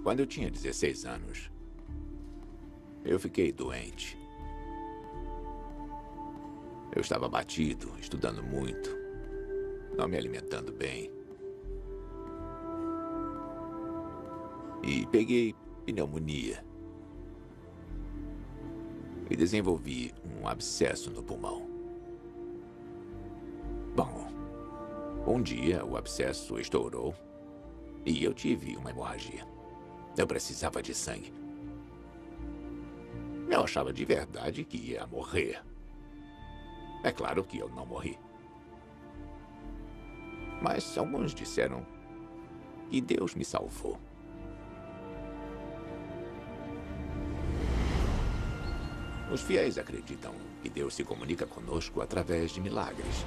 Quando eu tinha 16 anos, eu fiquei doente. Eu estava abatido, estudando muito, não me alimentando bem. E peguei pneumonia. E desenvolvi um abscesso no pulmão. Bom, um dia o abscesso estourou e eu tive uma hemorragia. Eu precisava de sangue. Eu achava de verdade que ia morrer. É claro que eu não morri. Mas alguns disseram que Deus me salvou. Os fiéis acreditam que Deus se comunica conosco através de milagres.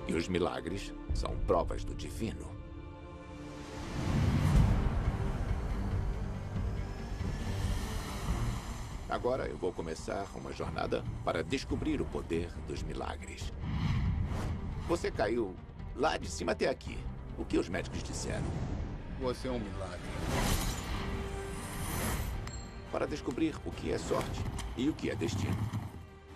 E os milagres são provas do divino. Agora eu vou começar uma jornada para descobrir o poder dos milagres. Você caiu lá de cima até aqui. O que os médicos disseram? Você é um milagre. Para descobrir o que é sorte e o que é destino.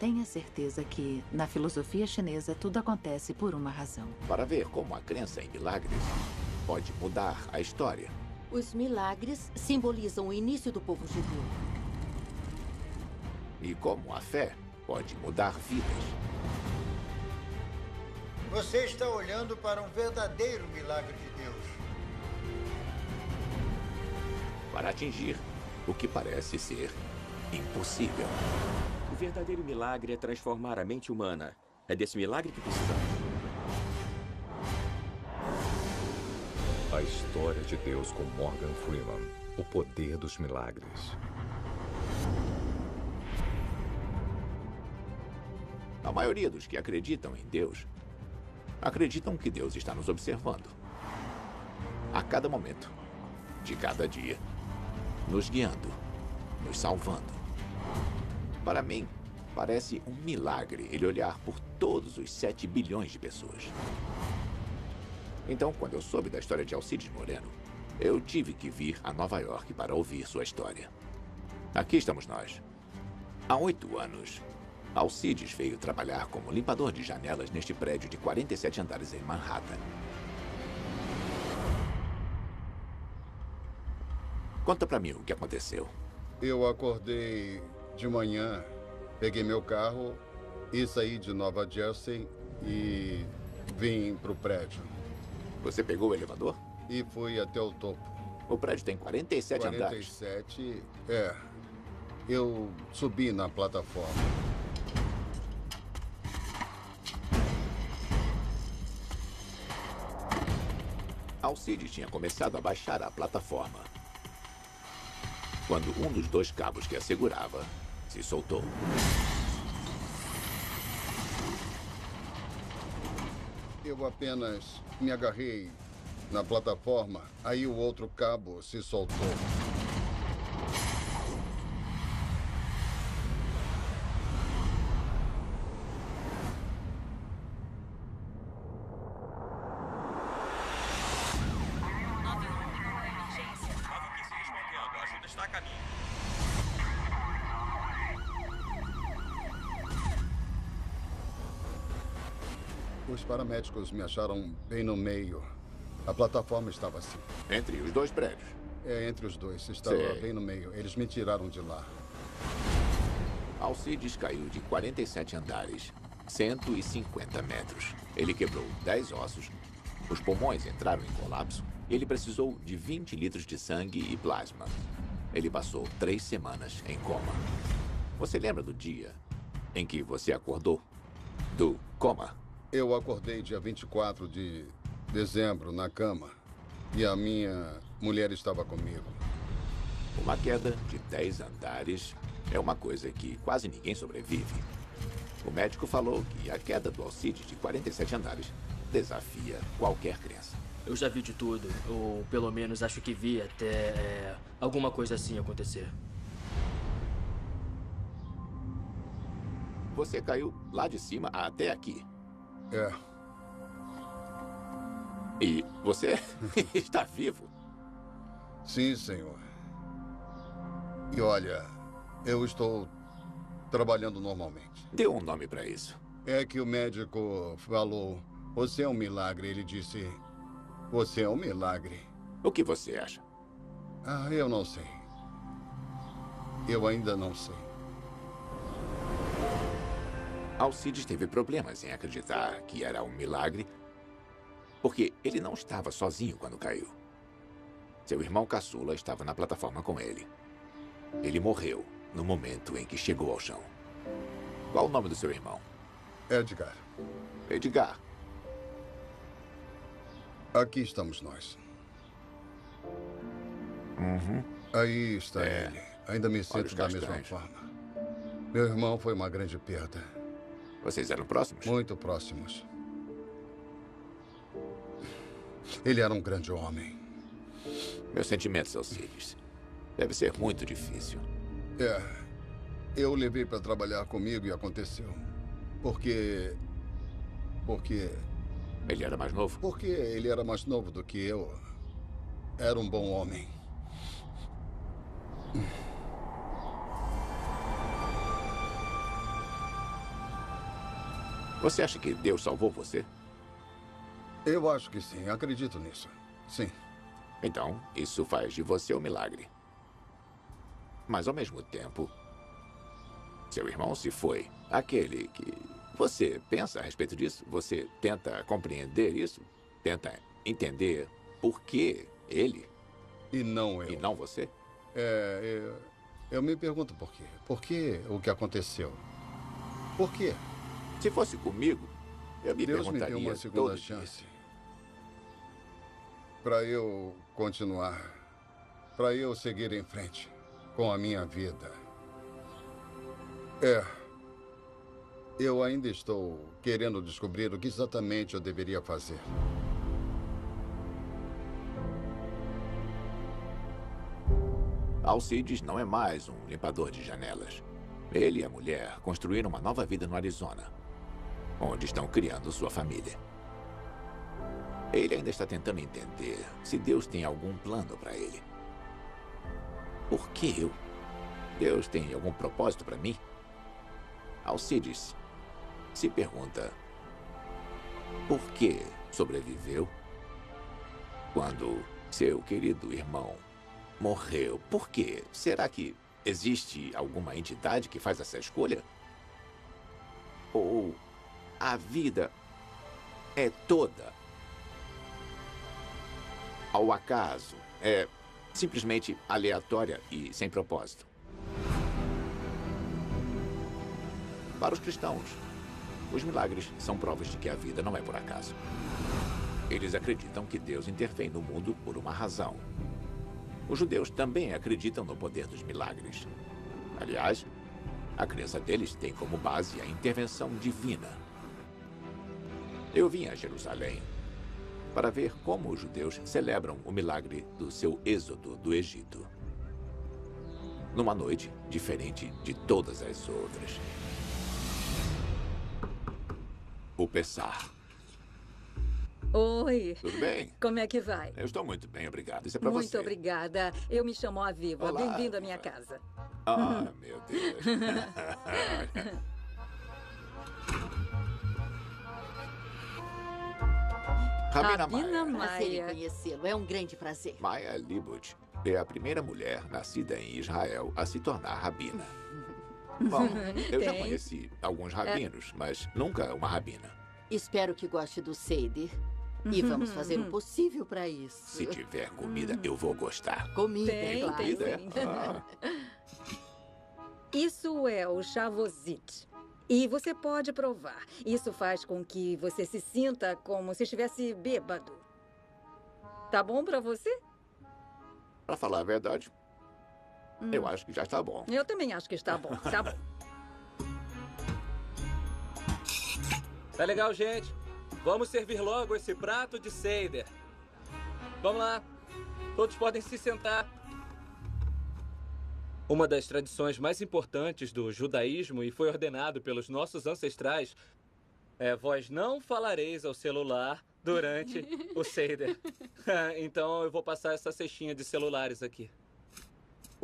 Tenha certeza que, na filosofia chinesa, tudo acontece por uma razão. Para ver como a crença em milagres pode mudar a história. Os milagres simbolizam o início do povo judeu. E como a fé pode mudar vidas. Você está olhando para um verdadeiro milagre de Deus. Para atingir o que parece ser impossível. O verdadeiro milagre é transformar a mente humana. É desse milagre que precisamos. A história de Deus com Morgan Freeman. O poder dos milagres. A maioria dos que acreditam em Deus acreditam que Deus está nos observando. A cada momento, de cada dia, nos guiando, nos salvando. Para mim, parece um milagre ele olhar por todos os 7 bilhões de pessoas. Então, quando eu soube da história de Alcides Moreno, eu tive que vir a Nova York para ouvir sua história. Aqui estamos nós. Há 8 anos, Alcides veio trabalhar como limpador de janelas neste prédio de 47 andares em Manhattan. Conta pra mim o que aconteceu. Eu acordei de manhã, peguei meu carro e saí de Nova Jersey e vim pro prédio. Você pegou o elevador? E fui até o topo. O prédio tem 47 andares. 47, é. Eu subi na plataforma. Alcides tinha começado a baixar a plataforma, quando um dos 2 cabos que a segurava se soltou. Eu apenas me agarrei na plataforma, aí o outro cabo se soltou. Os paramédicos me acharam bem no meio. A plataforma estava assim. Entre os 2 prédios? É, entre os 2. Estava Sei. bem no meio. Eles me tiraram de lá. Alcides caiu de 47 andares, 150 metros. Ele quebrou 10 ossos, os pulmões entraram em colapso e ele precisou de 20 litros de sangue e plasma. Ele passou 3 semanas em coma. Você lembra do dia em que você acordou do coma? Eu acordei dia 24 de dezembro na cama e a minha mulher estava comigo. Uma queda de 10 andares é uma coisa que quase ninguém sobrevive. O médico falou que a queda do Alcides de 47 andares desafia qualquer crença. Eu já vi de tudo, ou pelo menos acho que vi até alguma coisa assim acontecer. Você caiu lá de cima até aqui. É. E você está vivo? Sim, senhor. E olha, eu estou trabalhando normalmente. Dê um nome para isso. É que o médico falou, você é um milagre. Ele disse, você é um milagre. O que você acha? Ah, eu não sei. Eu ainda não sei. Alcides teve problemas em acreditar que era um milagre, porque ele não estava sozinho quando caiu. Seu irmão caçula estava na plataforma com ele. Ele morreu no momento em que chegou ao chão. Qual o nome do seu irmão? Edgar. Edgar. Aqui estamos nós. Aí está ele. Ainda me sinto da mesma forma. Meu irmão foi uma grande perda. Vocês eram próximos? Muito próximos. Ele era um grande homem. Meus sentimentos, Alcides. Deve ser muito difícil. Eu o levei para trabalhar comigo e aconteceu. Porque... Ele era mais novo? Porque ele era mais novo do que eu. Era um bom homem. Você acha que Deus salvou você? Eu acho que sim. Acredito nisso. Sim. Então, isso faz de você um milagre. Mas, ao mesmo tempo, seu irmão se foi. Aquele que... Você pensa a respeito disso? Você tenta compreender isso? Tenta entender por que ele? E não eu. E não você? Eu me pergunto por quê. Por que o que aconteceu? Por quê? Se fosse comigo, eu me Deus me perguntaria deu uma segunda todo chance. Para eu continuar. Para eu seguir em frente com a minha vida. Eu ainda estou querendo descobrir o que exatamente eu deveria fazer. Alcides não é mais um limpador de janelas. Ele e a mulher construíram uma nova vida no Arizona, onde estão criando sua família. Ele ainda está tentando entender se Deus tem algum plano para ele. Por que eu? Deus tem algum propósito para mim? Alcides se pergunta por que sobreviveu quando seu querido irmão morreu. Por quê? Será que existe alguma entidade que faz essa escolha? Ou a vida é toda ao acaso? É simplesmente aleatória e sem propósito? Para os cristãos, os milagres são provas de que a vida não é por acaso. Eles acreditam que Deus intervém no mundo por uma razão. Os judeus também acreditam no poder dos milagres. Aliás, a crença deles tem como base a intervenção divina. Eu vim a Jerusalém para ver como os judeus celebram o milagre do seu êxodo do Egito. Numa noite diferente de todas as outras. O Pessah. Oi. Tudo bem? Como é que vai? Eu estou muito bem, obrigado. Isso é para você. Muito obrigada. Eu me chamo Aviva. Olá, Bem-vindo à minha Aviva. casa. Ah, meu Deus. Rabina Rabina Maia. Prazer em Maia. conhecê-lo. É um grande prazer. Maia Libut é a primeira mulher nascida em Israel a se tornar rabina. Bom, eu já Tem. conheci alguns rabinos, mas nunca uma rabina. Espero que goste do Seder. E vamos fazer o possível para isso. Se tiver comida, eu vou gostar. Comida, Tem, claro. tem Comida, sim. é? Ah, Isso é o Chavozit. E você pode provar. Isso faz com que você se sinta como se estivesse bêbado. Tá bom pra você? para falar a verdade, eu acho que já está bom. Eu também acho que está bom. Tá bom. Tá legal, gente. Vamos servir logo esse prato de Seder. Vamos lá. Todos podem se sentar. Uma das tradições mais importantes do judaísmo e foi ordenado pelos nossos ancestrais é: vós não falareis ao celular durante o Seder. Então eu vou passar essa cestinha de celulares aqui.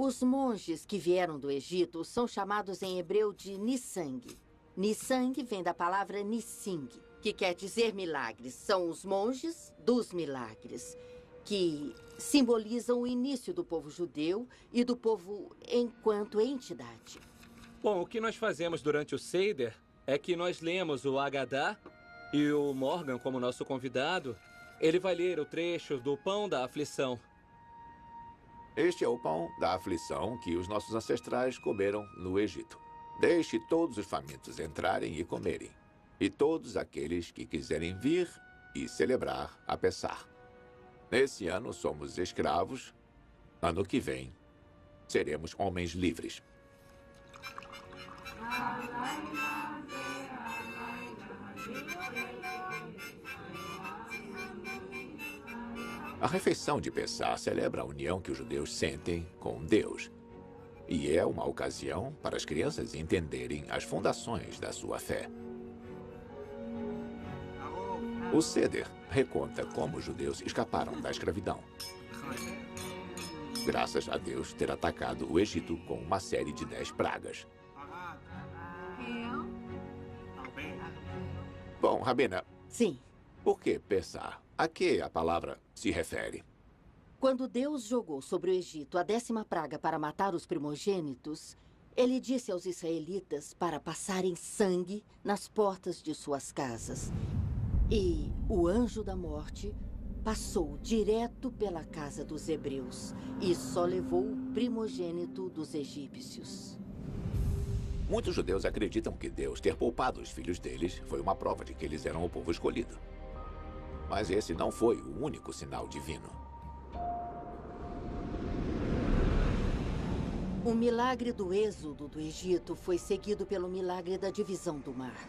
Os monges que vieram do Egito são chamados em hebreu de Nisang. Nisang vem da palavra Nising, que quer dizer milagres. São os monges dos milagres, que simbolizam o início do povo judeu e do povo enquanto entidade. Bom, o que nós fazemos durante o Seder é que nós lemos o Haggadah e o Morgan, como nosso convidado, ele vai ler o trecho do Pão da Aflição. Este é o pão da aflição que os nossos ancestrais comeram no Egito. Deixe todos os famintos entrarem e comerem, e todos aqueles que quiserem vir e celebrar a Pessah. Nesse ano somos escravos, ano que vem seremos homens livres. A refeição de Pessah celebra a união que os judeus sentem com Deus. E é uma ocasião para as crianças entenderem as fundações da sua fé. O Seder reconta como os judeus escaparam da escravidão, graças a Deus ter atacado o Egito com uma série de 10 pragas. Bom, Rabina. Sim. Por que Pessah? A que a palavra se refere? Quando Deus jogou sobre o Egito a 10ª praga para matar os primogênitos, ele disse aos israelitas para passarem sangue nas portas de suas casas. E o anjo da morte passou direto pela casa dos hebreus e só levou o primogênito dos egípcios. Muitos judeus acreditam que Deus ter poupado os filhos deles foi uma prova de que eles eram o povo escolhido. Mas esse não foi o único sinal divino. O milagre do êxodo do Egito foi seguido pelo milagre da divisão do mar.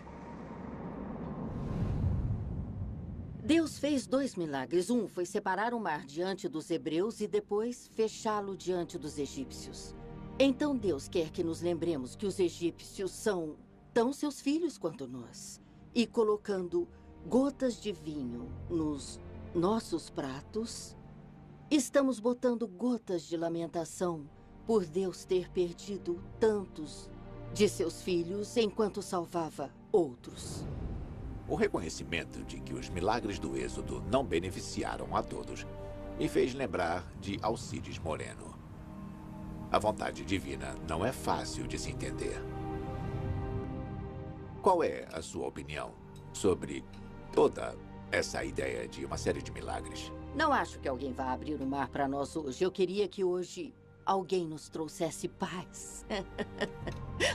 Deus fez 2 milagres. Um foi separar o mar diante dos hebreus e depois fechá-lo diante dos egípcios. Então Deus quer que nos lembremos que os egípcios são tão seus filhos quanto nós. E colocando gotas de vinho nos nossos pratos, estamos botando gotas de lamentação por Deus ter perdido tantos de seus filhos enquanto salvava outros. O reconhecimento de que os milagres do Êxodo não beneficiaram a todos me fez lembrar de Alcides Moreno. A vontade divina não é fácil de se entender. Qual é a sua opinião sobre toda essa ideia de uma série de milagres? Não acho que alguém vá abrir o mar para nós hoje. Eu queria que hoje alguém nos trouxesse paz.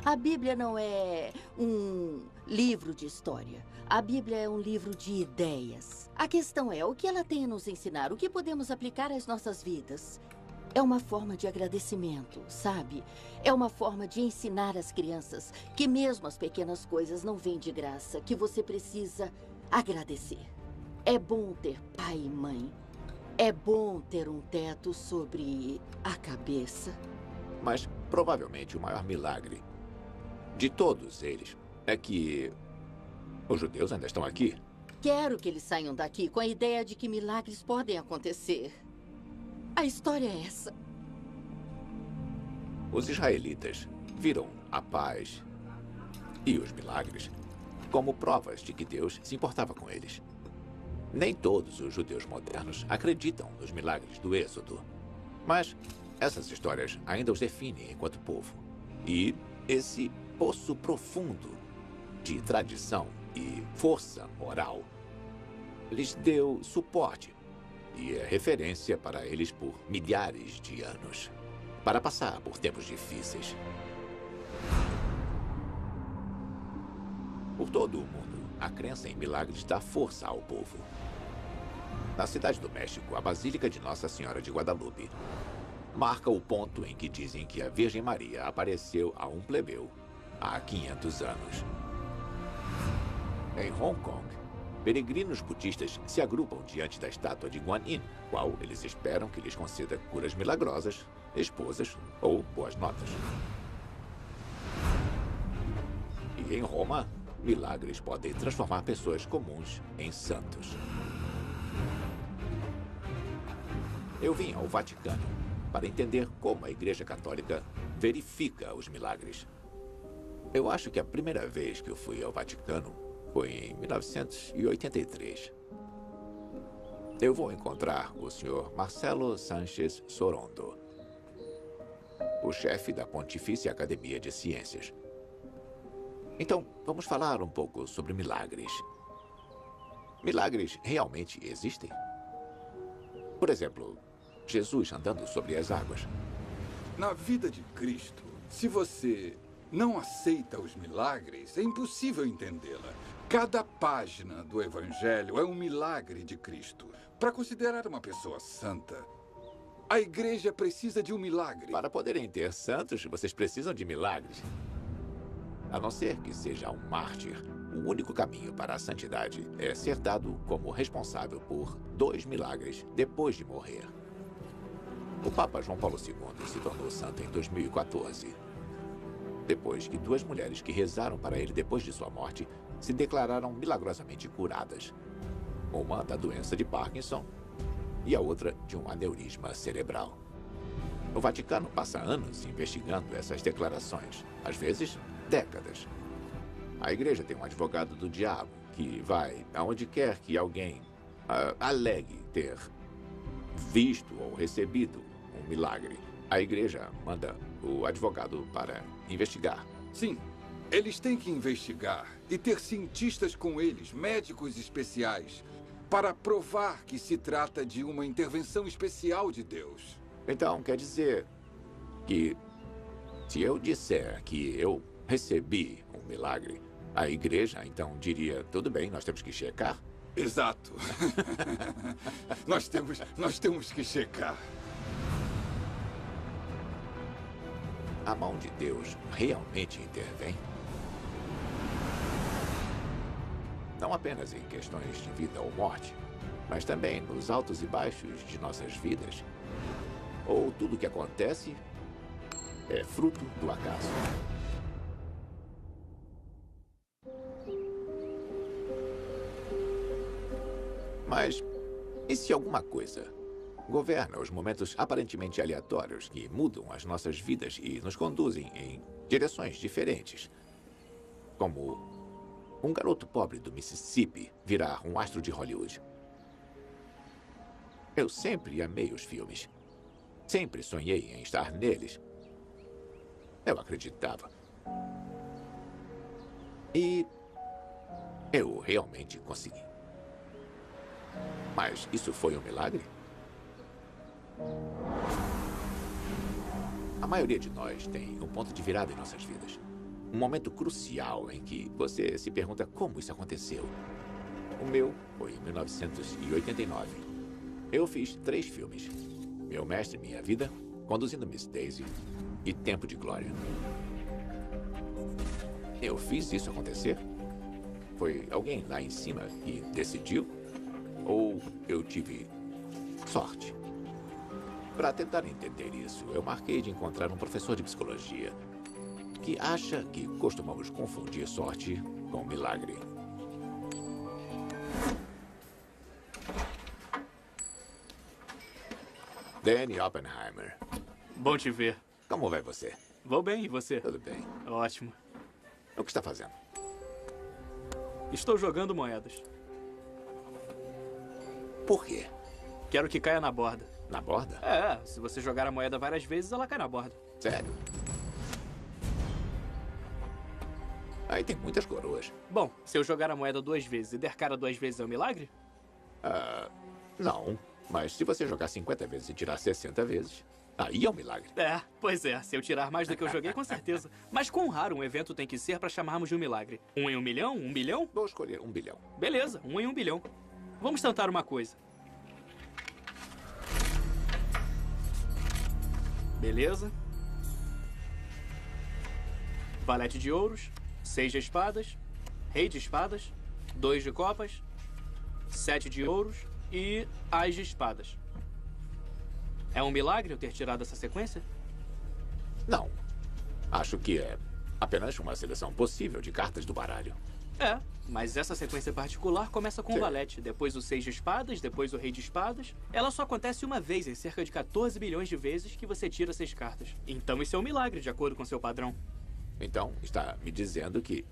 A Bíblia não é um livro de história. A Bíblia é um livro de ideias. A questão é o que ela tem a nos ensinar, o que podemos aplicar às nossas vidas. É uma forma de agradecimento, sabe? É uma forma de ensinar às crianças que mesmo as pequenas coisas não vêm de graça, que você precisa agradecer. É bom ter pai e mãe. É bom ter um teto sobre a cabeça. Mas provavelmente o maior milagre de todos eles é que os judeus ainda estão aqui. Quero que eles saiam daqui com a ideia de que milagres podem acontecer. A história é essa. Os israelitas viram a paz e os milagres como provas de que Deus se importava com eles. Nem todos os judeus modernos acreditam nos milagres do Êxodo. Mas essas histórias ainda os definem enquanto povo. E esse poço profundo de tradição e força moral lhes deu suporte e é referência para eles por milhares de anos, para passar por tempos difíceis. Por todo o mundo, a crença em milagres dá força ao povo. Na cidade do México, a Basílica de Nossa Senhora de Guadalupe marca o ponto em que dizem que a Virgem Maria apareceu a um plebeu há 500 anos. Em Hong Kong, peregrinos budistas se agrupam diante da estátua de Guan Yin, qual eles esperam que lhes conceda curas milagrosas, esposas ou boas notas. E em Roma, milagres podem transformar pessoas comuns em santos. Eu vim ao Vaticano para entender como a Igreja Católica verifica os milagres. Eu acho que a primeira vez que eu fui ao Vaticano foi em 1983. Eu vou encontrar o Sr. Marcelo Sánchez Sorondo, o chefe da Pontifícia Academia de Ciências. Então, vamos falar um pouco sobre milagres. Milagres realmente existem? Por exemplo, Jesus andando sobre as águas. Na vida de Cristo, se você não aceita os milagres, é impossível entendê-la. Cada página do Evangelho é um milagre de Cristo. Para considerar uma pessoa santa, a igreja precisa de um milagre. Para poderem ter santos, vocês precisam de milagres. A não ser que seja um mártir, o único caminho para a santidade é ser dado como responsável por 2 milagres depois de morrer. O Papa João Paulo II se tornou santo em 2014. Depois que 2 mulheres que rezaram para ele depois de sua morte se declararam milagrosamente curadas. Uma da doença de Parkinson e a outra de um aneurisma cerebral. O Vaticano passa anos investigando essas declarações, às vezes décadas. A igreja tem um advogado do diabo que vai aonde quer que alguém alegue ter visto ou recebido um milagre. A igreja manda o advogado para investigar. Sim, eles têm que investigar e ter cientistas com eles, médicos especiais, para provar que se trata de uma intervenção especial de Deus. Então, quer dizer que se eu disser que eu recebi um milagre, a igreja então diria, tudo bem, nós temos que checar? Exato. nós temos que checar. A mão de Deus realmente intervém? Não apenas em questões de vida ou morte, mas também nos altos e baixos de nossas vidas. Ou tudo o que acontece é fruto do acaso? Mas e se alguma coisa governa os momentos aparentemente aleatórios que mudam as nossas vidas e nos conduzem em direções diferentes? Como um garoto pobre do Mississippi virar um astro de Hollywood. Eu sempre amei os filmes. Sempre sonhei em estar neles. Eu acreditava. E eu realmente consegui. Mas isso foi um milagre? A maioria de nós tem um ponto de virada em nossas vidas. Um momento crucial em que você se pergunta como isso aconteceu. O meu foi em 1989. Eu fiz 3 filmes. Meu Mestre, Minha Vida, Conduzindo Miss Daisy e Tempo de Glória. Eu fiz isso acontecer? Foi alguém lá em cima que decidiu? Ou eu tive sorte? Para tentar entender isso, eu marquei de encontrar um professor de psicologia que acha que costumamos confundir sorte com milagre. Danny Oppenheimer. Bom te ver. Como vai você? Vou bem, e você? Tudo bem. Ótimo. O que está fazendo? Estou jogando moedas. Por quê? Quero que caia na borda. Na borda? É, se você jogar a moeda várias vezes, ela cai na borda. Sério? Aí tem muitas coroas. Bom, se eu jogar a moeda 2 vezes e der cara 2 vezes é um milagre? Não. Mas se você jogar 50 vezes e tirar 60 vezes, aí é um milagre. É, pois é. Se eu tirar mais do que eu joguei, com certeza. Mas quão raro um evento tem que ser para chamarmos de um milagre? 1 em 1 milhão? 1 bilhão? Vou escolher 1 bilhão. Beleza, 1 em 1 bilhão. Vamos tentar uma coisa. Beleza. Valete de ouros, 6 de espadas, rei de espadas, 2 de copas, 7 de ouros e as de espadas. É um milagre eu ter tirado essa sequência? Não. Acho que é apenas uma seleção possível de cartas do baralho. É, mas essa sequência particular começa com o valete, depois o 6 de espadas, depois o rei de espadas. Ela só acontece uma vez em cerca de 14 bilhões de vezes que você tira 6 cartas. Então isso é um milagre, de acordo com seu padrão. Então, está me dizendo que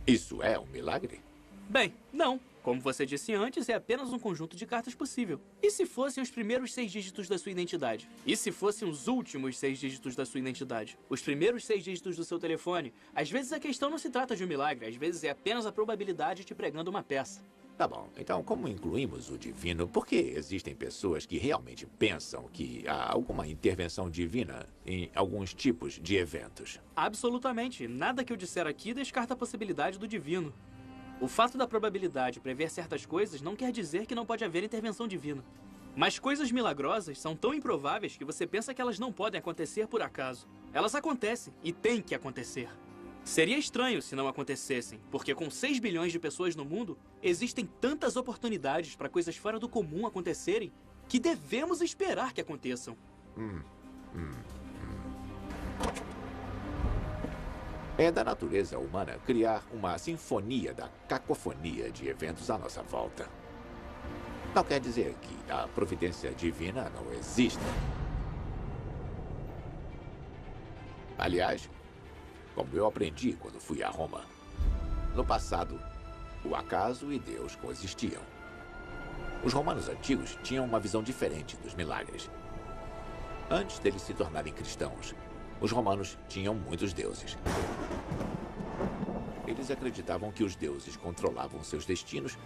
isso é um milagre? Bem, não. Como você disse antes, é apenas um conjunto de cartas possível. E se fossem os primeiros 6 dígitos da sua identidade? E se fossem os últimos 6 dígitos da sua identidade? Os primeiros 6 dígitos do seu telefone? Às vezes a questão não se trata de um milagre, às vezes é apenas a probabilidade te pregando uma peça. Tá bom, então como incluímos o divino, por que existem pessoas que realmente pensam que há alguma intervenção divina em alguns tipos de eventos? Absolutamente. Nada que eu disser aqui descarta a possibilidade do divino. O fato da probabilidade prever certas coisas não quer dizer que não pode haver intervenção divina. Mas coisas milagrosas são tão improváveis que você pensa que elas não podem acontecer por acaso. Elas acontecem e têm que acontecer. Seria estranho se não acontecessem, porque com 6 bilhões de pessoas no mundo, existem tantas oportunidades para coisas fora do comum acontecerem que devemos esperar que aconteçam. É da natureza humana criar uma sinfonia da cacofonia de eventos à nossa volta. Não quer dizer que a providência divina não exista. Aliás, como eu aprendi quando fui a Roma, no passado, o acaso e Deus coexistiam. Os romanos antigos tinham uma visão diferente dos milagres. Antes deles se tornarem cristãos, os romanos tinham muitos deuses. Eles acreditavam que os deuses controlavam seus destinos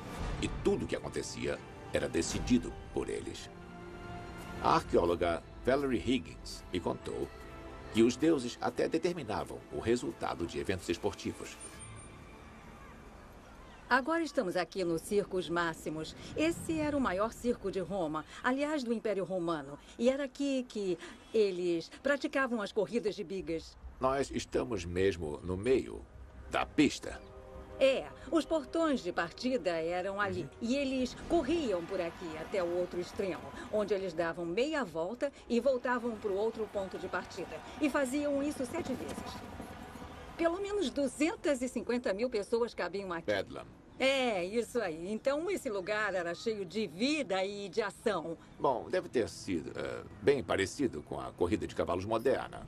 e tudo o que acontecia era decidido por eles. A arqueóloga Valerie Higgins me contou que os deuses até determinavam o resultado de eventos esportivos. Agora estamos aqui no Circus Máximos. Esse era o maior circo de Roma, aliás, do Império Romano. E era aqui que eles praticavam as corridas de bigas. Nós estamos mesmo no meio da pista. É, os portões de partida eram ali. E eles corriam por aqui até o outro extremo, onde eles davam meia volta e voltavam para o outro ponto de partida. E faziam isso 7 vezes. Pelo menos 250 mil pessoas cabiam aqui. Bedlam. É, isso aí. Então esse lugar era cheio de vida e de ação. Bom, deve ter sido bem parecido com a corrida de cavalos moderna.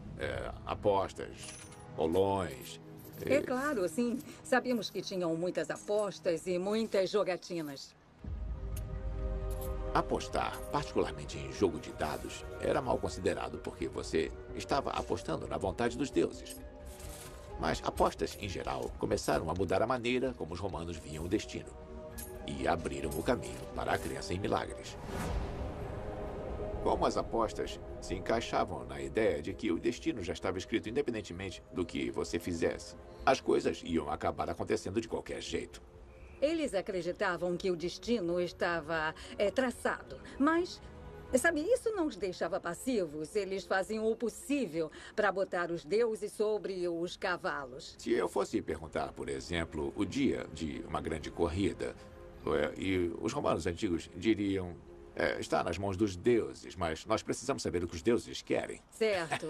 Apostas, bolões. É claro, sim. Sabíamos que tinham muitas apostas e muitas jogatinas. Apostar, particularmente em jogo de dados, era mal considerado porque você estava apostando na vontade dos deuses. Mas apostas, em geral, começaram a mudar a maneira como os romanos viam o destino e abriram o caminho para a crença em milagres. Como as apostas se encaixavam na ideia de que o destino já estava escrito independentemente do que você fizesse, as coisas iam acabar acontecendo de qualquer jeito. Eles acreditavam que o destino estava traçado, mas, sabe, isso não os deixava passivos. Eles faziam o possível para botar os deuses sobre os cavalos. Se eu fosse perguntar, por exemplo, o dia de uma grande corrida, e os romanos antigos diriam: está nas mãos dos deuses, mas nós precisamos saber o que os deuses querem. Certo.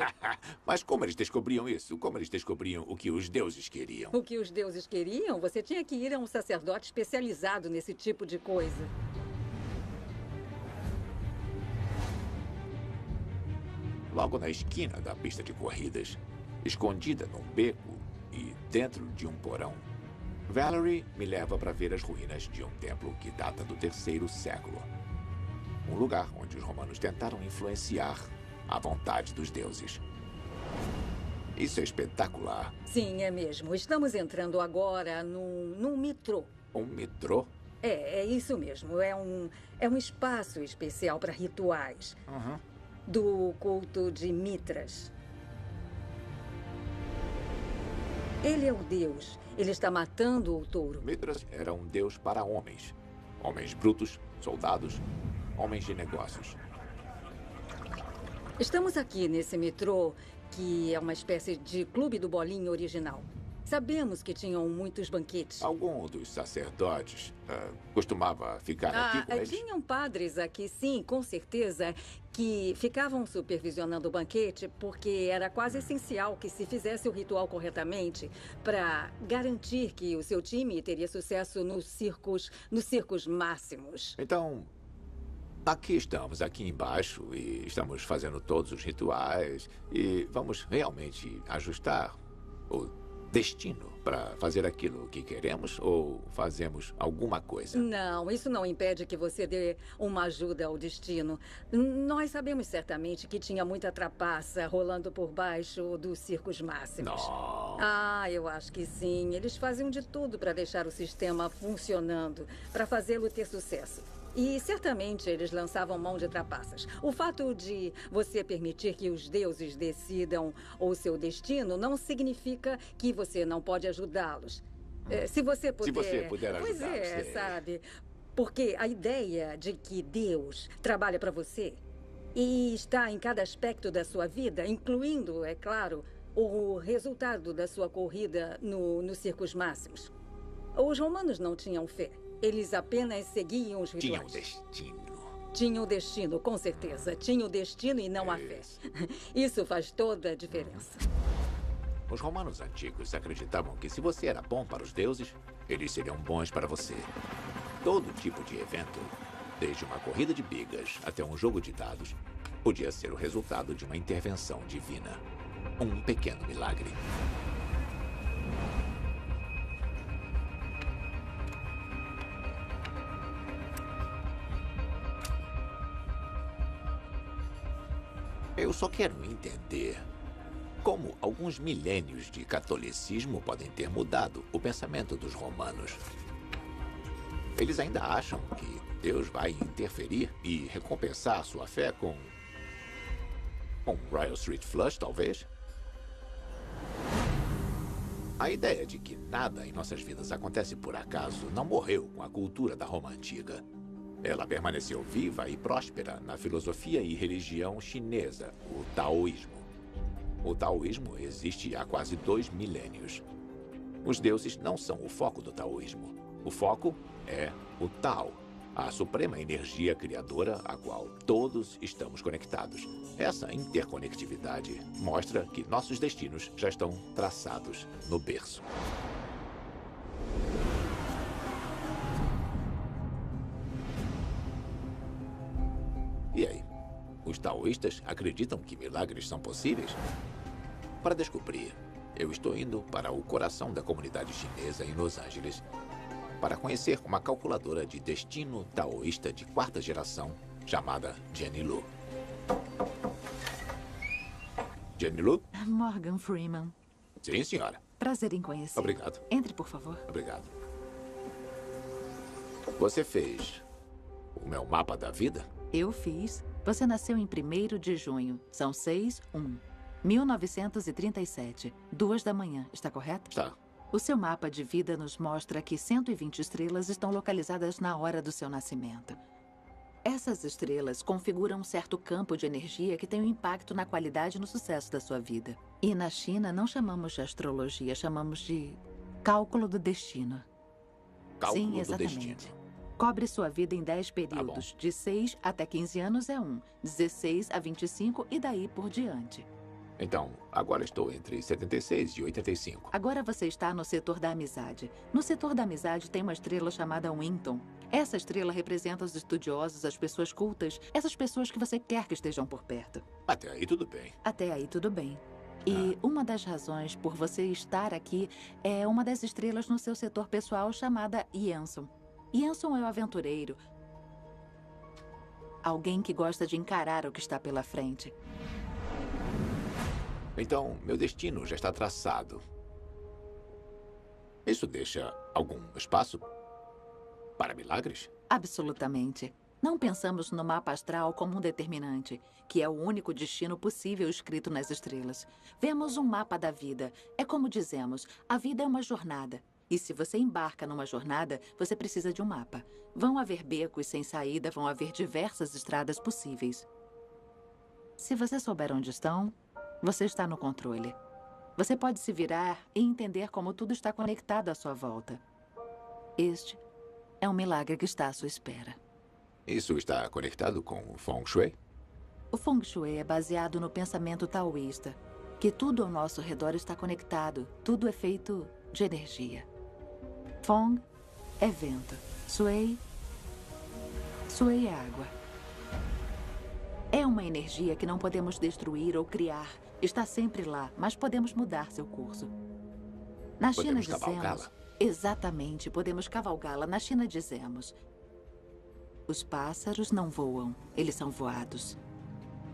Mas como eles descobriam isso? Como eles descobriam o que os deuses queriam? O que os deuses queriam? Você tinha que ir a um sacerdote especializado nesse tipo de coisa. Logo na esquina da pista de corridas, escondida num beco e dentro de um porão, Valerie me leva para ver as ruínas de um templo que data do 3º século. Um lugar onde os romanos tentaram influenciar a vontade dos deuses. Isso é espetacular. Sim, é mesmo. Estamos entrando agora num metrô. Um metrô? É isso mesmo. É um espaço especial para rituais. Do culto de Mitras. Ele é o deus. Ele está matando o touro. Mitras era um deus para homens. Homens brutos, soldados, homens de negócios. Estamos aqui nesse metrô, que é uma espécie de clube do bolinho original. Sabemos que tinham muitos banquetes. Algum dos sacerdotes costumava ficar aqui com eles? Tinham padres aqui, sim, com certeza, que ficavam supervisionando o banquete porque era quase essencial que se fizesse o ritual corretamente para garantir que o seu time teria sucesso nos circos máximos. Então, aqui embaixo, e estamos fazendo todos os rituais, e vamos realmente ajustar o destino para fazer aquilo que queremos ou fazemos alguma coisa? Não, isso não impede que você dê uma ajuda ao destino. Nós sabemos certamente que tinha muita trapaça rolando por baixo dos circos máximos. Não. Eu acho que sim. Eles faziam de tudo para deixar o sistema funcionando, para fazê-lo ter sucesso. E certamente eles lançavam mão de trapaças. O fato de você permitir que os deuses decidam o seu destino não significa que você não pode ajudá-los. Se você puder ajudar. Pois é, sabe? Porque a ideia de que Deus trabalha para você e está em cada aspecto da sua vida, incluindo, é claro, o resultado da sua corrida nos circos máximos. Os romanos não tinham fé. Eles apenas seguiam os rituais. Tinham destino. Tinham destino, com certeza. Tinham destino e não a fé. Isso faz toda a diferença. Os romanos antigos acreditavam que se você era bom para os deuses, eles seriam bons para você. Todo tipo de evento, desde uma corrida de bigas até um jogo de dados, podia ser o resultado de uma intervenção divina. Um pequeno milagre. Eu só quero entender como alguns milênios de catolicismo podem ter mudado o pensamento dos romanos. Eles ainda acham que Deus vai interferir e recompensar sua fé com Royal Street Flush, talvez? A ideia de que nada em nossas vidas acontece por acaso não morreu com a cultura da Roma Antiga. Ela permaneceu viva e próspera na filosofia e religião chinesa, o taoísmo. O taoísmo existe há quase 2 milênios. Os deuses não são o foco do taoísmo. O foco é o Tao, a suprema energia criadora a qual todos estamos conectados. Essa interconectividade mostra que nossos destinos já estão traçados no berço. E aí, os taoístas acreditam que milagres são possíveis? Para descobrir, eu estou indo para o coração da comunidade chinesa em Los Angeles para conhecer uma calculadora de destino taoísta de 4ª geração chamada Jenny Lu. Jenny Lu? Morgan Freeman. Sim, senhora. Prazer em conhecer. Obrigado. Entre, por favor. Obrigado. Você fez o meu mapa da vida? Eu fiz. Você nasceu em 1º de junho. São 6/1. 1937. 2 da manhã. Está correto? Está. O seu mapa de vida nos mostra que 120 estrelas estão localizadas na hora do seu nascimento. Essas estrelas configuram um certo campo de energia que tem um impacto na qualidade e no sucesso da sua vida. E na China não chamamos de astrologia, chamamos de cálculo do destino. Cálculo Sim, exatamente. do destino. Cobre sua vida em 10 períodos. De 6 até 15 anos é 1, 16 a 25 e daí por diante. Então, agora estou entre 76 e 85. Agora você está no setor da amizade. No setor da amizade tem uma estrela chamada Winton. Essa estrela representa os estudiosos, as pessoas cultas, essas pessoas que você quer que estejam por perto. Até aí tudo bem. Até aí tudo bem. E uma das razões por você estar aqui é uma das estrelas no seu setor pessoal chamada Yanson. Yanson é o aventureiro. Alguém que gosta de encarar o que está pela frente. Então, meu destino já está traçado. Isso deixa algum espaço para milagres? Absolutamente. Não pensamos no mapa astral como um determinante, que é o único destino possível escrito nas estrelas. Vemos um mapa da vida. É como dizemos, a vida é uma jornada. E se você embarca numa jornada, você precisa de um mapa. Vão haver becos sem saída, vão haver diversas estradas possíveis. Se você souber onde estão, você está no controle. Você pode se virar e entender como tudo está conectado à sua volta. Este é um milagre que está à sua espera. Isso está conectado com o Feng Shui? O Feng Shui é baseado no pensamento taoísta, que tudo ao nosso redor está conectado, tudo é feito de energia. Feng é vento, Shui é água. É uma energia que não podemos destruir ou criar. Está sempre lá, mas podemos mudar seu curso. Na China Podemos dizemos... cavalgá-la? Exatamente, podemos cavalgá-la. Na China dizemos... Os pássaros não voam, eles são voados.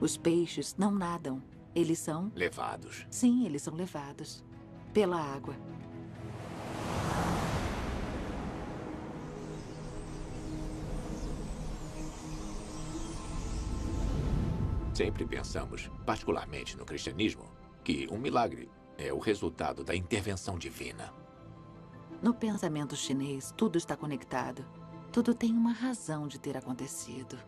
Os peixes não nadam, eles são... Levados. Sim, eles são levados. Pela água. Sempre pensamos, particularmente no cristianismo, que um milagre é o resultado da intervenção divina. No pensamento chinês, tudo está conectado. Tudo tem uma razão de ter acontecido.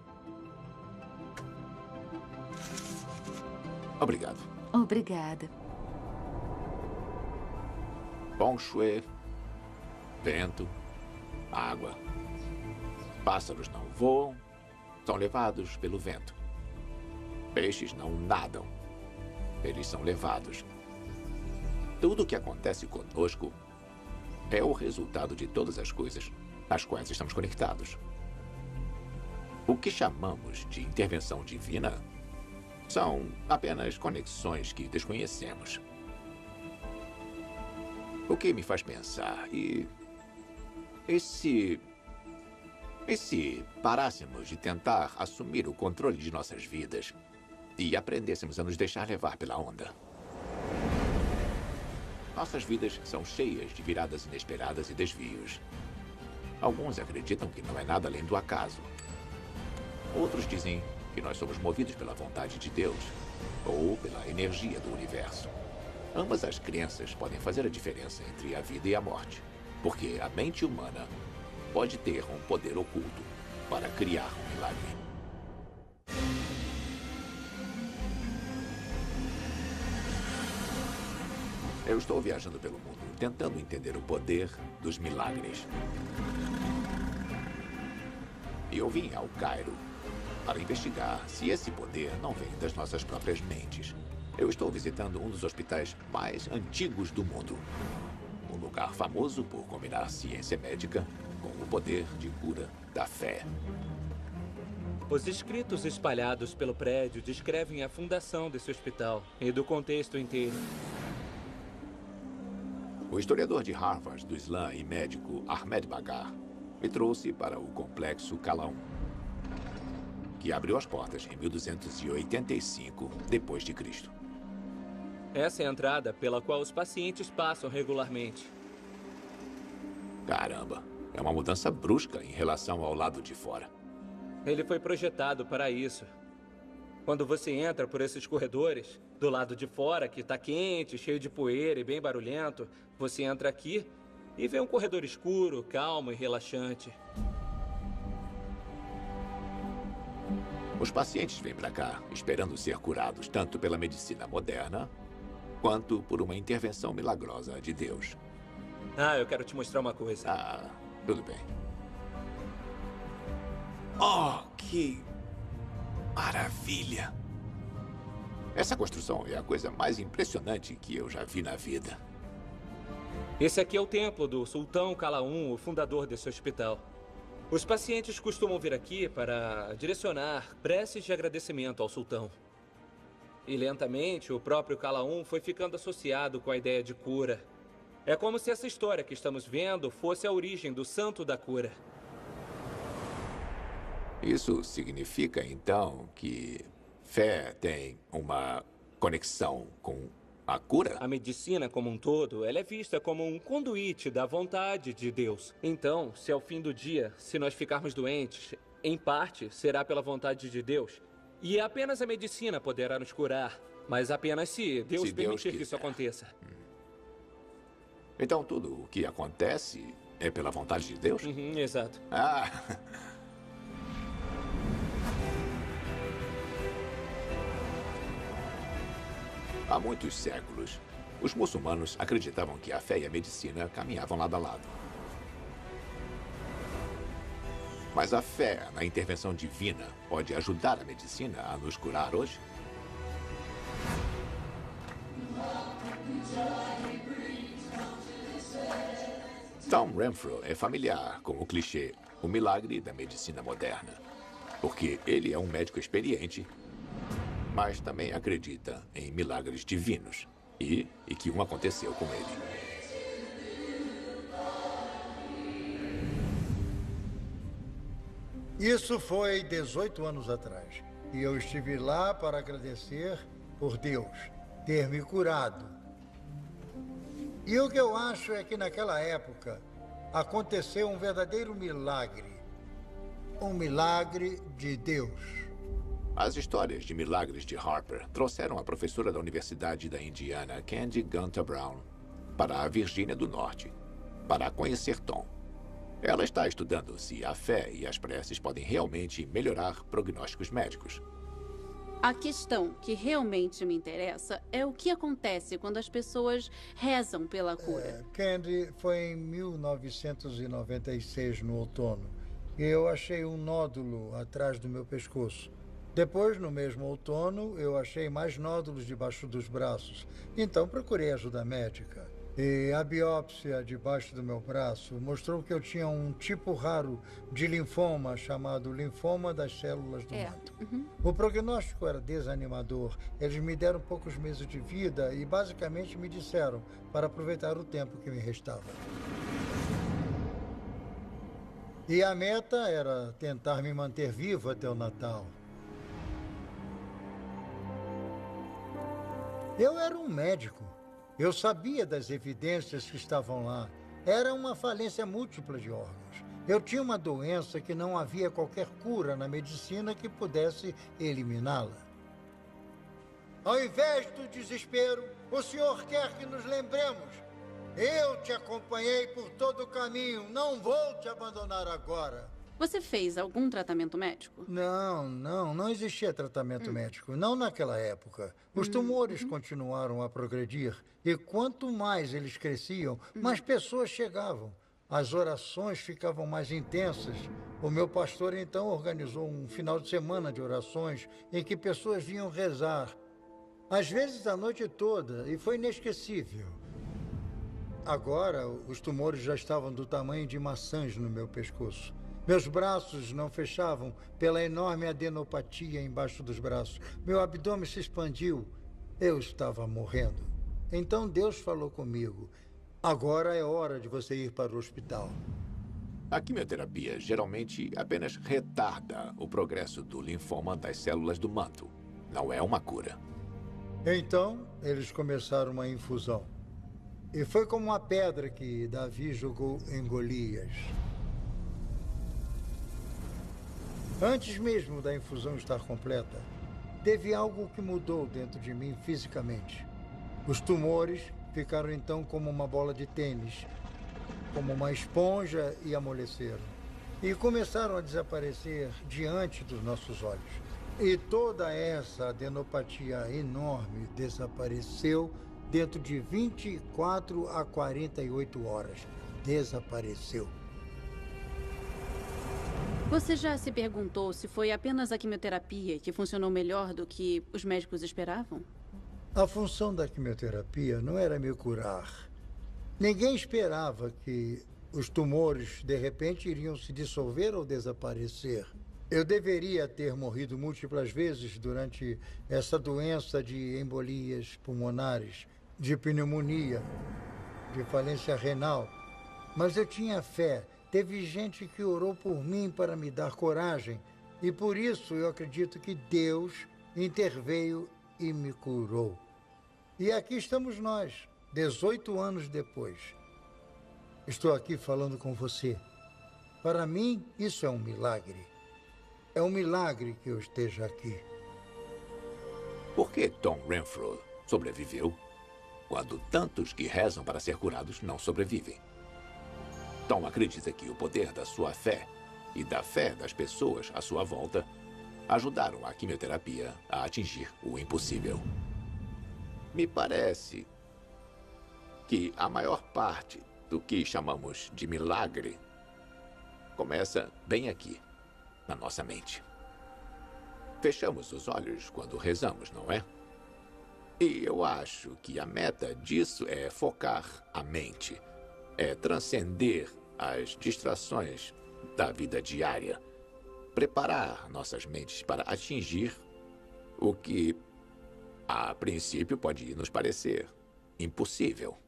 Obrigado. Obrigada. Feng Shui, vento, água. Pássaros não voam, são levados pelo vento. Peixes não nadam, eles são levados. Tudo o que acontece conosco é o resultado de todas as coisas às quais estamos conectados. O que chamamos de intervenção divina são apenas conexões que desconhecemos. O que me faz pensar, e se parássemos de tentar assumir o controle de nossas vidas e aprendêssemos a nos deixar levar pela onda? Nossas vidas são cheias de viradas inesperadas e desvios. Alguns acreditam que não é nada além do acaso. Outros dizem que nós somos movidos pela vontade de Deus ou pela energia do universo. Ambas as crenças podem fazer a diferença entre a vida e a morte, porque a mente humana pode ter um poder oculto para criar um milagre. Eu estou viajando pelo mundo, tentando entender o poder dos milagres. E eu vim ao Cairo para investigar se esse poder não vem das nossas próprias mentes. Eu estou visitando um dos hospitais mais antigos do mundo. Um lugar famoso por combinar ciência médica com o poder de cura da fé. Os escritos espalhados pelo prédio descrevem a fundação desse hospital e do contexto inteiro. O historiador de Harvard do Islã e médico Ahmed Bagar me trouxe para o complexo Qala, que abriu as portas em 1285 depois de Cristo. Essa é a entrada pela qual os pacientes passam regularmente. Caramba, é uma mudança brusca em relação ao lado de fora. Ele foi projetado para isso. Quando você entra por esses corredores, do lado de fora, que está quente, cheio de poeira e bem barulhento, você entra aqui e vê um corredor escuro, calmo e relaxante. Os pacientes vêm para cá esperando ser curados tanto pela medicina moderna quanto por uma intervenção milagrosa de Deus. Eu quero te mostrar uma coisa. Tudo bem. Oh, que maravilha! Essa construção é a coisa mais impressionante que eu já vi na vida. Esse aqui é o templo do Sultão Qala, o fundador desse hospital. Os pacientes costumam vir aqui para direcionar preces de agradecimento ao sultão. E lentamente, o próprio Qala foi ficando associado com a ideia de cura. É como se essa história que estamos vendo fosse a origem do santo da cura. Isso significa, então, que fé tem uma conexão com a cura? A medicina como um todo, ela é vista como um conduíte da vontade de Deus. Então, se ao fim do dia, se nós ficarmos doentes, em parte será pela vontade de Deus. E apenas a medicina poderá nos curar, mas apenas se Deus permitir que isso aconteça. Então tudo o que acontece é pela vontade de Deus? Exato. Há muitos séculos, Os muçulmanos acreditavam que a fé e a medicina caminhavam lado a lado. Mas a fé na intervenção divina pode ajudar a medicina a nos curar hoje? Tom Renfrew é familiar com o clichê "o milagre da medicina moderna", porque ele é um médico experiente, mas também acredita em milagres divinos e que um aconteceu com ele. Isso foi 18 anos atrás. E eu estive lá para agradecer por Deus ter me curado. E o que eu acho é que naquela época aconteceu um verdadeiro milagre. Um milagre de Deus. As histórias de milagres de Harper trouxeram a professora da Universidade da Indiana, Candy Gunter Brown, para a Virgínia do Norte, para conhecer Tom. Ela está estudando se a fé e as preces podem realmente melhorar prognósticos médicos. A questão que realmente me interessa é o que acontece quando as pessoas rezam pela cura. Candy, foi em 1996, no outono. E eu achei um nódulo atrás do meu pescoço. Depois, no mesmo outono, eu achei mais nódulos debaixo dos braços. Então, procurei ajuda médica. E a biópsia debaixo do meu braço mostrou que eu tinha um tipo raro de linfoma chamado linfoma das células do manto. O prognóstico era desanimador. Eles me deram poucos meses de vida e basicamente me disseram para aproveitar o tempo que me restava. E a meta era tentar me manter vivo até o Natal. Eu era um médico. Eu sabia das evidências que estavam lá. Era uma falência múltipla de órgãos. Eu tinha uma doença que não havia qualquer cura na medicina que pudesse eliminá-la. Ao invés do desespero, o senhor quer que nos lembremos. Eu te acompanhei por todo o caminho. Não vou te abandonar agora. Você fez algum tratamento médico? Não existia tratamento médico. Não naquela época. Os tumores continuaram a progredir. E quanto mais eles cresciam, mais pessoas chegavam. As orações ficavam mais intensas. O meu pastor, então, organizou um final de semana de orações em que pessoas vinham rezar. Às vezes a noite toda. E foi inesquecível. Agora, os tumores já estavam do tamanho de maçãs no meu pescoço. Meus braços não fechavam pela enorme adenopatia embaixo dos braços. Meu abdômen se expandiu. Eu estava morrendo. Então Deus falou comigo. Agora é hora de você ir para o hospital. A quimioterapia geralmente apenas retarda o progresso do linfoma das células do manto. Não é uma cura. Então, eles começaram uma infusão. E foi como uma pedra que Davi jogou em Golias. Antes mesmo da infusão estar completa, teve algo que mudou dentro de mim fisicamente. Os tumores ficaram então como uma bola de tênis, como uma esponja e amoleceram. E começaram a desaparecer diante dos nossos olhos. E toda essa adenopatia enorme desapareceu dentro de 24 a 48 horas. Desapareceu. Você já se perguntou se foi apenas a quimioterapia que funcionou melhor do que os médicos esperavam? A função da quimioterapia não era me curar. Ninguém esperava que os tumores, de repente, iriam se dissolver ou desaparecer. Eu deveria ter morrido múltiplas vezes durante essa doença de embolias pulmonares, de pneumonia, de falência renal. Mas eu tinha fé. Teve gente que orou por mim para me dar coragem. E por isso eu acredito que Deus interveio e me curou. E aqui estamos nós, 18 anos depois. Estou aqui falando com você. Para mim, isso é um milagre. É um milagre que eu esteja aqui. Por que Tom Renfrew sobreviveu quando tantos que rezam para ser curados não sobrevivem? Tom acredita que o poder da sua fé e da fé das pessoas à sua volta ajudaram a quimioterapia a atingir o impossível. Me parece que a maior parte do que chamamos de milagre começa bem aqui, na nossa mente. Fechamos os olhos quando rezamos, não é? E eu acho que a meta disso é focar a mente, é transcender as distrações da vida diária, preparar nossas mentes para atingir o que, a princípio, pode nos parecer impossível.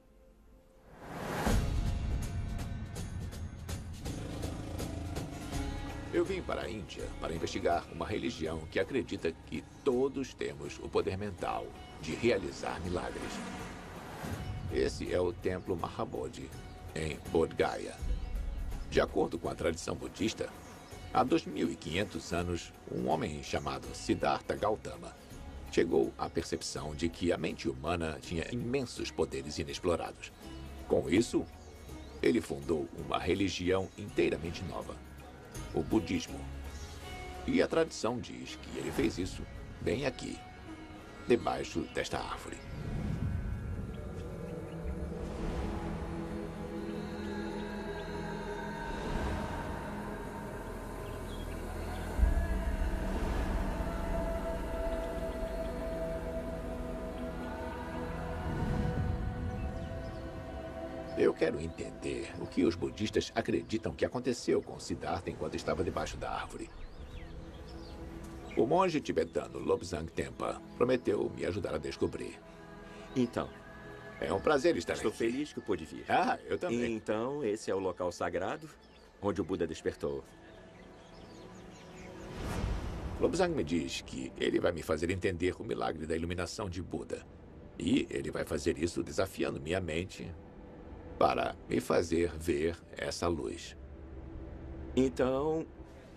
Eu vim para a Índia para investigar uma religião que acredita que todos temos o poder mental de realizar milagres. Esse é o Templo Mahabodhi, em Bodh Gaya. De acordo com a tradição budista, há 2.500 anos, um homem chamado Siddhartha Gautama chegou à percepção de que a mente humana tinha imensos poderes inexplorados. Com isso, ele fundou uma religião inteiramente nova, o budismo. E a tradição diz que ele fez isso bem aqui, debaixo desta árvore. Eu quero entender o que os budistas acreditam que aconteceu com Siddhartha enquanto estava debaixo da árvore. O monge tibetano Lobsang Tempa prometeu me ajudar a descobrir. Então, é um prazer estar estou aqui. feliz que pude vir. Ah, eu também. Então, esse é o local sagrado onde o Buda despertou. Lobsang me diz que ele vai me fazer entender o milagre da iluminação de Buda. E ele vai fazer isso desafiando minha mente para me fazer ver essa luz. Então,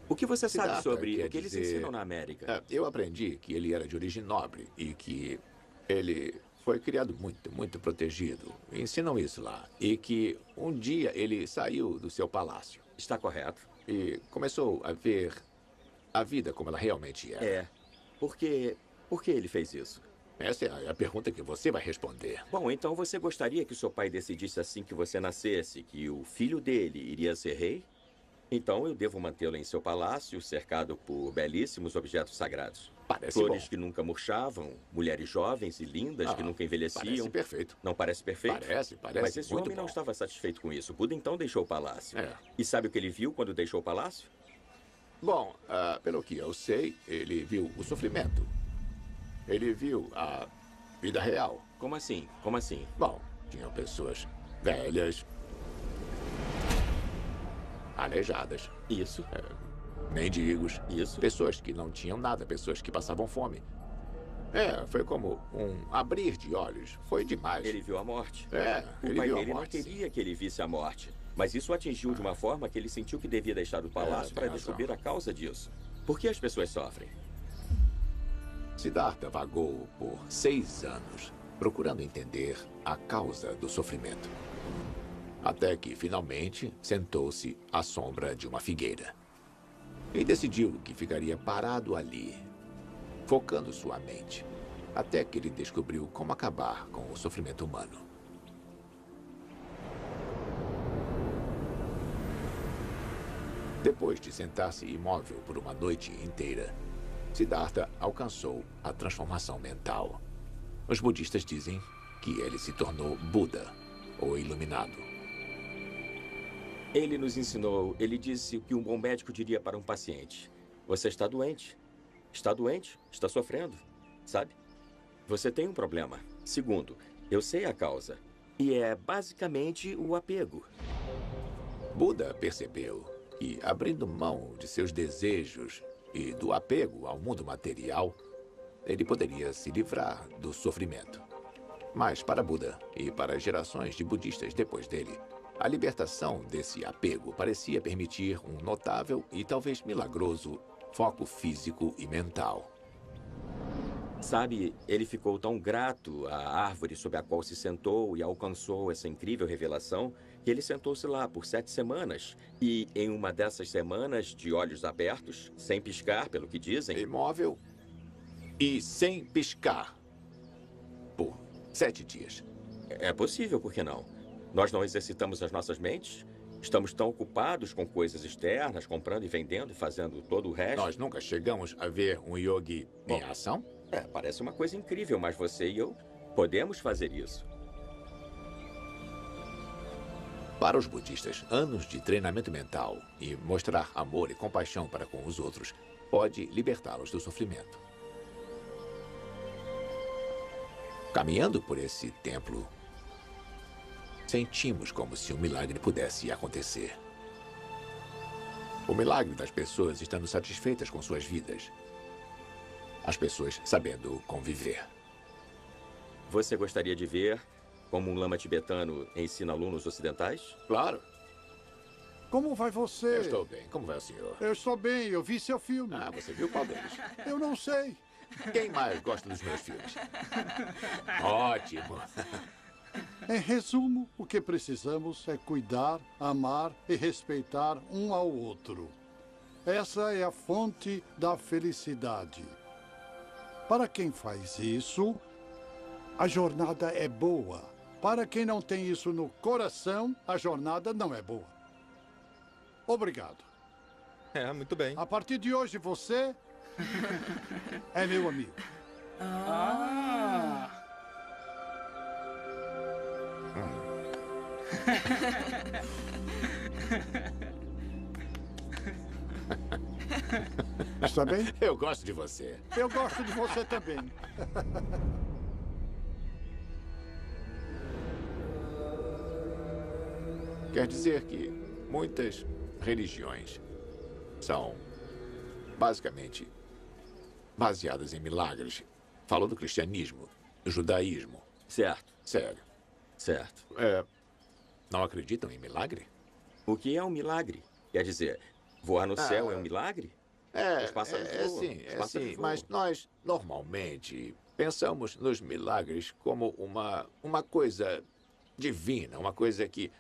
o que você sabe Siddhartha sobre quer o que eles dizer- ensinam na América? Eu aprendi que ele era de origem nobre e que ele foi criado muito protegido. Ensinam isso lá. E que um dia ele saiu do seu palácio. Está correto. E começou a ver a vida como ela realmente era. É. Por que ele fez isso? Essa é a pergunta que você vai responder. Bom, então você gostaria que seu pai decidisse assim que você nascesse que o filho dele iria ser rei? Então eu devo mantê-lo em seu palácio, cercado por belíssimos objetos sagrados. Parece Flores bom. que nunca murchavam, mulheres jovens e lindas que nunca envelheciam. Parece perfeito. Não parece perfeito? Parece Mas esse muito homem não bom. estava satisfeito com isso. Buda então deixou o palácio. É. E sabe o que ele viu quando deixou o palácio? Bom, pelo que eu sei, ele viu o sofrimento. Ele viu a vida real. Como assim? Como assim? Bom, tinham pessoas velhas, aleijadas. Isso. Mendigos. Isso. Pessoas que não tinham nada, pessoas que passavam fome. Foi como um abrir de olhos. Foi demais. Ele viu a morte. Ele O pai viu a dele não morte, sim. queria que ele visse a morte. Mas isso o atingiu de uma forma que ele sentiu que devia deixar o palácio tem para razão. descobrir a causa disso. Por que as pessoas sofrem? Siddhartha vagou por 6 anos, procurando entender a causa do sofrimento. Até que, finalmente, sentou-se à sombra de uma figueira. E decidiu que ficaria parado ali, focando sua mente, até que ele descobriu como acabar com o sofrimento humano. Depois de sentar-se imóvel por uma noite inteira, Siddhartha alcançou a transformação mental. Os budistas dizem que ele se tornou Buda, ou iluminado. Ele nos ensinou, ele disse o que um bom médico diria para um paciente. Você está doente. Está doente, está sofrendo, sabe? Você tem um problema. Segundo, eu sei a causa. E é basicamente o apego. Buda percebeu que, abrindo mão de seus desejos e do apego ao mundo material, ele poderia se livrar do sofrimento. Mas para Buda e para as gerações de budistas depois dele, a libertação desse apego parecia permitir um notável e talvez milagroso foco físico e mental. Sabe, ele ficou tão grato à árvore sob a qual se sentou e alcançou essa incrível revelação que ele sentou-se lá por 7 semanas. E em uma dessas semanas, de olhos abertos, sem piscar, pelo que dizem... Imóvel e sem piscar. Por 7 dias. É possível, por que não? Nós não exercitamos as nossas mentes? Estamos tão ocupados com coisas externas, comprando e vendendo e fazendo todo o resto. Nós nunca chegamos a ver um yogi em ação? Parece uma coisa incrível, mas você e eu podemos fazer isso. Para os budistas, anos de treinamento mental e mostrar amor e compaixão para com os outros pode libertá-los do sofrimento. Caminhando por esse templo, sentimos como se um milagre pudesse acontecer. O milagre das pessoas estando satisfeitas com suas vidas. As pessoas sabendo conviver. Você gostaria de ver como um lama tibetano ensina alunos ocidentais? Claro. Como vai você? Eu estou bem. Como vai o senhor? Eu estou bem. Eu vi seu filme. Ah, você viu qual deles? Eu não sei. Quem mais gosta dos meus filmes? Ótimo. Em resumo, o que precisamos é cuidar, amar e respeitar um ao outro. Essa é a fonte da felicidade. Para quem faz isso, a jornada é boa. Para quem não tem isso no coração, a jornada não é boa. Obrigado. Muito bem. A partir de hoje, você é meu amigo. Está bem? Eu gosto de você. Eu gosto de você também. Quer dizer que muitas religiões são basicamente baseadas em milagres. Falou do cristianismo, do judaísmo. Certo. Sério. Certo. Não acreditam em milagre? O que é um milagre? Quer dizer, voar no céu é um milagre? Os pássaros voam. Sim, mas nós normalmente pensamos nos milagres como uma coisa divina, uma coisa que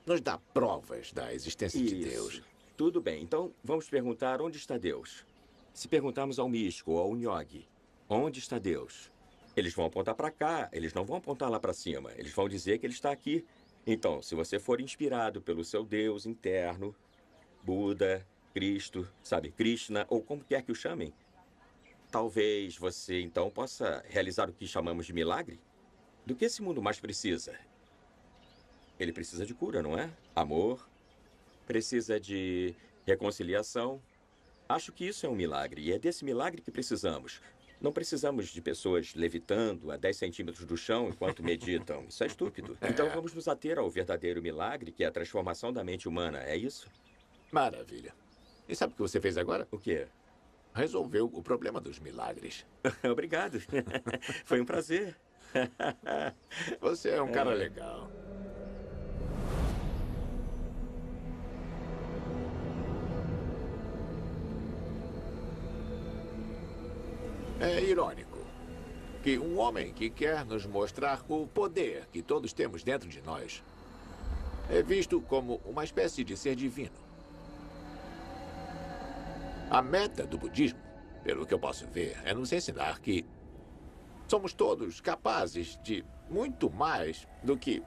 nos dá provas da existência de Deus. Tudo bem, então vamos perguntar onde está Deus. Se perguntarmos ao místico ou ao nhogue, onde está Deus? Eles vão apontar para cá, eles não vão apontar lá para cima. Eles vão dizer que ele está aqui. Então, se você for inspirado pelo seu Deus interno, Buda, Cristo, sabe, Krishna, ou como quer que o chamem, talvez você então possa realizar o que chamamos de milagre? Do que esse mundo mais precisa? Ele precisa de cura, não é? Amor, precisa de reconciliação. Acho que isso é um milagre, e é desse milagre que precisamos. Não precisamos de pessoas levitando a 10 centímetros do chão enquanto meditam. Isso é estúpido. Então vamos nos ater ao verdadeiro milagre, que é a transformação da mente humana, é isso? Maravilha. E sabe o que você fez agora? O quê? Resolveu o problema dos milagres. Obrigado. Foi um prazer. Você é um cara legal. É irônico que um homem que quer nos mostrar o poder que todos temos dentro de nós é visto como uma espécie de ser divino. A meta do budismo, pelo que eu posso ver, é nos ensinar que somos todos capazes de muito mais do que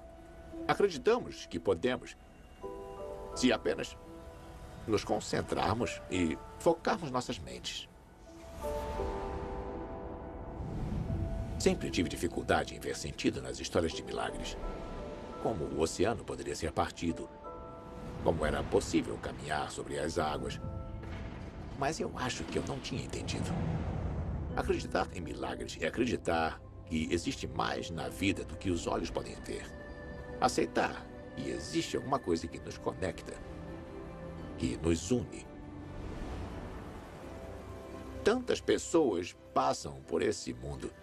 acreditamos que podemos, se apenas nos concentrarmos e focarmos nossas mentes. Sempre tive dificuldade em ver sentido nas histórias de milagres. Como o oceano poderia ser partido. Como era possível caminhar sobre as águas. Mas eu acho que eu não tinha entendido. Acreditar em milagres é acreditar que existe mais na vida do que os olhos podem ver. Aceitar que existe alguma coisa que nos conecta, que nos une. Tantas pessoas passam por esse mundo.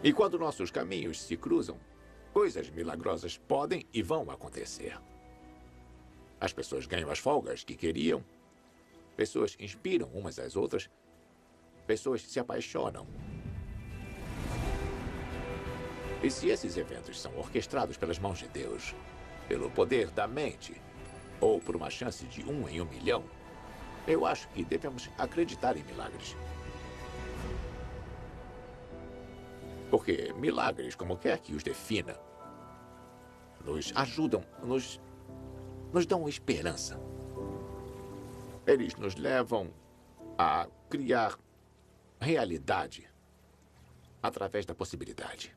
E quando nossos caminhos se cruzam, coisas milagrosas podem e vão acontecer. As pessoas ganham as folgas que queriam. Pessoas inspiram umas às outras. Pessoas se apaixonam. E se esses eventos são orquestrados pelas mãos de Deus, pelo poder da mente, ou por uma chance de 1 em 1 milhão, eu acho que devemos acreditar em milagres. Porque milagres, como quer que os defina, nos ajudam, nos dão esperança. Eles nos levam a criar realidade através da possibilidade.